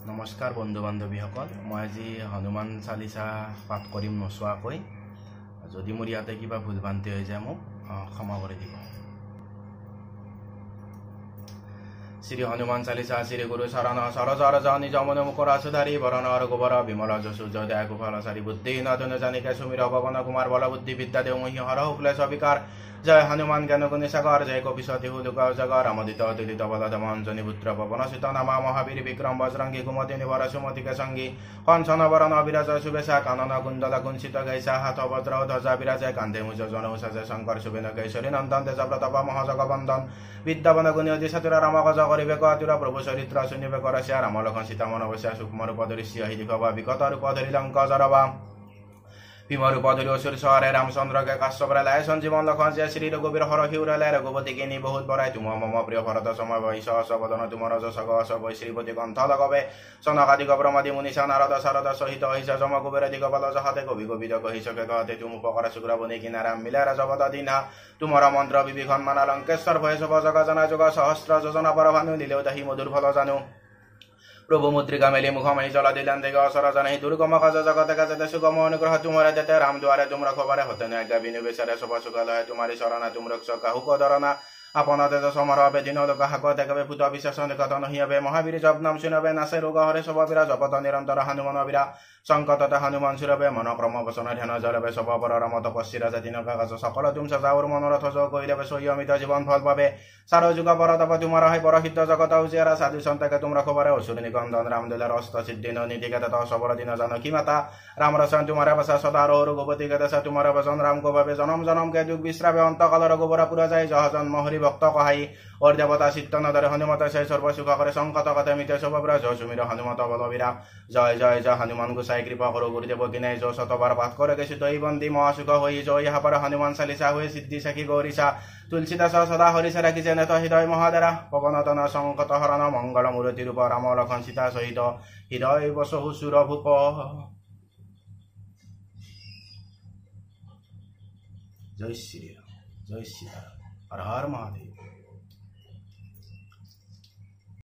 নমস্কাৰ বন্ধু বান্ধৱীসকল, মই আজি হনুমান চালিচা পাঠ কৰিম নচোৱাকৈ। যদি মোৰ ইয়াতে কিবা ভুল ভ্ৰান্তি হৈ যায় মোক ক্ষমা কৰি দিব। শ্ৰী হনুমান চালিচা। শ্ৰী গুৰু চৰণ সৰজ ৰজ নিজ মন মুখৰ সুধাৰি বৰণ ৰঘুবৰ বিমল যশু জয় কুফল চাৰি বুদ্ধিহীন ধনু জানিকে সুমিৰ পৱন কুমাৰ বল বুদ্ধি বিদ্যা দেও মহি হৰ শুক্লেশ বিকাৰ জয় হনুমান জ্ঞান গুণী সাগৰ জয় কপিসতি হুলুক জগৰ অমদিত তুলিত বলধম অঞ্জনী পুত্ৰ পৱন সুত নামা মহাবীৰ বিক্ৰম বজৰংগী কুমতি নিবৰ সুমতিকে সংগী কঞ্চন বৰণ বিৰাজ শুভেশা কানন কুণ্ডল কুঞ্চিত গৈছা হাত বজ্ৰ ধ্বজা বিৰাজে কান্ধে মুজ জনৌ সাজে শংকৰ শুভেন গৈশ্বৰী নন্দন তেজ প্ৰতাপ মহাজগবন্দন বিদ্যাবন গুণী অতি চতুৰ ৰাম গজ কৰিবে কাতুৰ প্ৰভু চৰিত্ৰ শুনিবে কৰসিয়া ৰাম লক্ষণ সীতা মনবস্যা সূক্ষ্ম ৰূপ ধৰি সিংহী দিখবা বিকট ৰূপ ধৰি লংক জৰবা ভীম ৰূপ ধৰি অসুৰ সহাৰে ৰামচন্দ্ৰকে কাশ্যপৰে লাই সঞ্জীৱন লক্ষণ যে শ্ৰী ৰঘুবীৰ হৰষি উৰালে ৰঘুপতি কিনি বহুত বৰাই তুম মম প্ৰিয় ভৰত সময় বৈশ সবদন তুমৰ যশগ সবৈ শ্ৰীপতি কণ্ঠ লগবে চনকাদিক ব্ৰহ্মাদি মুনিষা নাৰদ শাৰদ সহিত আহিছা যম কুবেৰ দিগবল জহাতে কবি কবিদ কহিছকে গহতে তুম উপকৰ শুক্ৰ বনি কিনাৰাম মিলাৰা জগত দিনা তুমৰ মন্ত্ৰ বিভীষণ মানা লংকেশ্বৰ ভয় সব জগ জনা যোগ সহস্ৰ যোজনা পৰভানু লীলেও তাহি মধুৰ ফল জানো প্রভু মুদ্রিকা মেলি মুখমহি জল দিলেন দিগ অসর জানি দুর্গম কাজ জগতে কাজতে সুগম অনুগ্রহ তুমরে দেতে রাম দুয়ারে তুমরা খবরে হতে আজ্ঞা বিনিবেশরে সব সুখালয় তোমারি শরণা তুম রক্ষ কাহু কদরনা আপন তেজ সমর হবে দিন লোক হাক দেখাবে ভূত বিশ্বাস নিকট নহিবে মহাবীর জপ নাম শুনবে নাচে রোগ হরে সববীরা জপত নিরন্তর হনুমান বীরা সংকটতে হনুমান সুরবে মনক্রম বসন ধ্যান জলবে সবপর রম তপস্বী রাজা দিন কাগজ সকল তুম সজাউর মনোরথ যোগ করিলে সৈয়মিত জীবন ফল পাবে সারো যুগ পর তপ তুমার হয় পরহিত জগত উজিয়ারা সাধু সন্তকে তোমরা খবরে অসুর নিকন্দন রামদুলের অস্ত সিদ্ধি নিধিকে তত সবর দিন জানকী মাতা রাম রসন তুমারে বসা সদা রঘুপতি কে দশা তুমারে বসন রাম কো ভাবে জনম জনম কে যুগ বিশ্রাবে অন্তকাল রঘুবরা পুরা যায় জহ জন্ম হরি ভক্ত কহাই और देवता चित्त नदरे हनुमत से सर्वसुख करे संकट कथे मिते शुभब्र जय सुमिर हनुमत बलबीरा जय जय जय हनुमान गोसाई कृपा करो गुरुदेव किने जो शतबार पाठ करे के सुतई बंदी महासुख होई जो यहाँ पर हनुमान चालीसा हुए सिद्धि सखी गौरीसा तुलसीदास सदा हरिसा राखिছে नेत हृदय महादेरा पवनतन संकट हरण मंगल मूर्ति रूप राम लखन सीता सहित हृदय बसहु सुर भूप। जय श्री राम, जय श्री राम, हर हर महादेव।